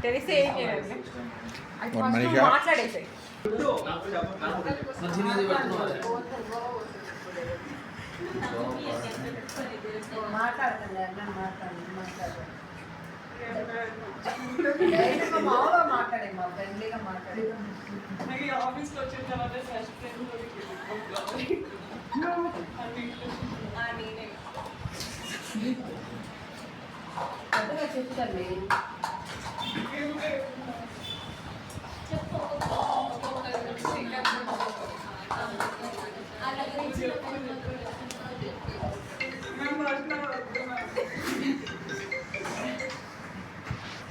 తెలిస్తే ఏం చేయాలి మాట్లాడేసాయి మాట్లాడే మా ఫ్రెండ్లీగా మాట్లాడే ఆఫీస్కి వచ్చిన తర్వాత పెద్దగా చెప్తాను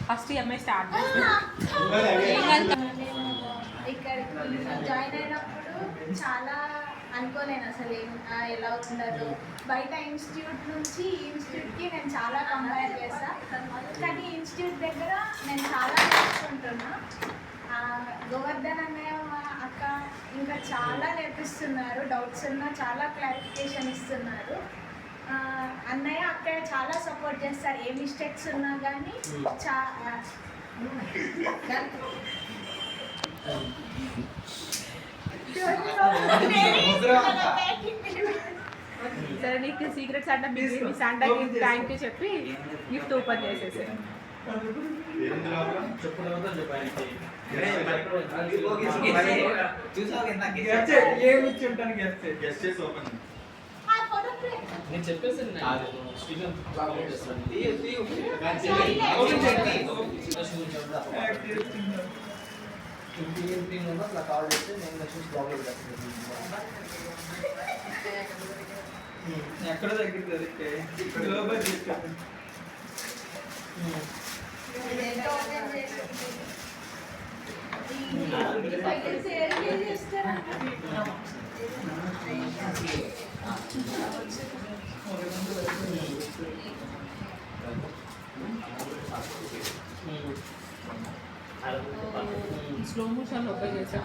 ఫస్ట్ ఎంఐ స్టార్ట్ ఇక్కడికి జాయిన్ అయినప్పుడు చాలా అనుకోలేను అసలు ఎలా ఉండదు. బయట ఇన్స్టిట్యూట్ నుంచి ఈ ఇన్స్టిట్యూట్కి నేను చాలా కంపేర్ చేస్తాను, కానీ ఇన్స్టిట్యూట్ దగ్గర నేను చాలా నేర్చుకుంటున్నా. గోవర్ధన్ అన్నయ్య అక్క ఇంకా చాలా నేర్పిస్తున్నారు, డౌట్స్ ఉన్నా చాలా క్లారిఫికేషన్ ఇస్తున్నారు. అన్నయ్య అక్కయ్య చాలా సపోర్ట్ చేస్తారు, ఏ మిస్టేక్స్ ఉన్నా కానీ సరే నీకు సీక్రెట్ శాంటా శాంటాకి థ్యాంక్ యూ చెప్పి గిఫ్ట్ ఓపెన్ చేసేసి నేను చెప్పేసి అట్లా కాల్ చేస్తే నేను నెక్స్ట్ బ్లాగ్ ఎక్కడ తగ్గుతుంది స్లో మోషన్ ఓపెన్ చేసే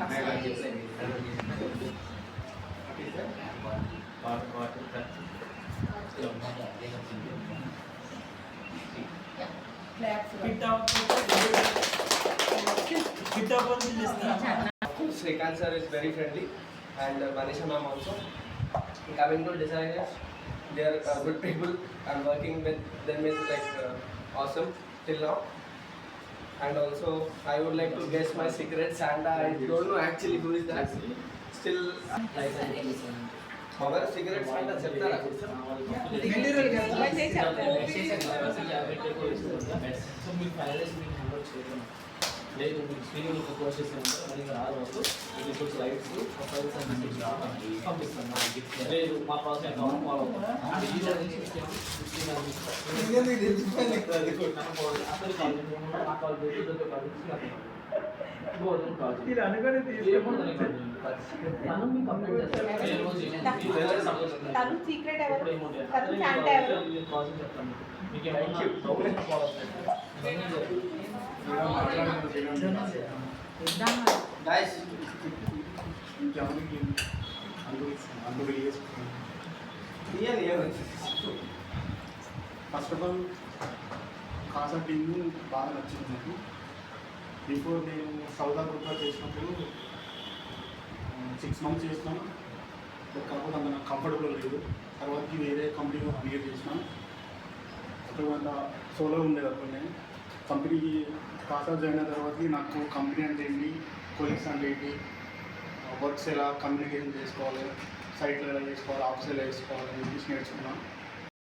Srikanth sir is very friendly and Manisha ma'am also. Coming to designers, they are good people and working with them is like awesome till now. And also I would like to guess my secret Santa. I don't know actually who is that. Still our secret Santa చెప్తారా so మీ finals మీకు hand చేయడం లేదు, మీకు screening course చేస్తాను మరి రావచ్చు. మీకు slides profiles అన్ని పంపిస్తాను. లేదు మా ప్రాసెస్ అకౌంట్ ఫాలో అవుతాం ఈ రోజు నుంచి తను సీక్రెట్ ఎవరు, తను శాంటా ఎవరు? First of all Kasa team బాగా నచ్చింది నాకు. బిఫోర్ నేను సౌత్ ఆఫ్రికా చేసినప్పుడు 6 months చేసినాను, కాకపోతే అంత నాకు కంఫర్టబుల్ లేదు. తర్వాతకి వేరే కంపెనీలో 1 year చేసినాను. తర్వాత సోలో ఉండేది అప్పుడు నేను కంపెనీకి కాసా జాయిన్ అయిన తర్వాతకి నాకు కంపెనీ అంటే ఏంటి, కొలీగ్స్ అంటే ఏంటి, వర్క్స్ ఎలా కమ్యూనికేషన్ చేసుకోవాలి, సైట్లో ఎలా చేసుకోవాలి, ఆఫీస్ ఎలా చేసుకోవాలి ఇంగ్లీష్ నేర్చుకున్నాను.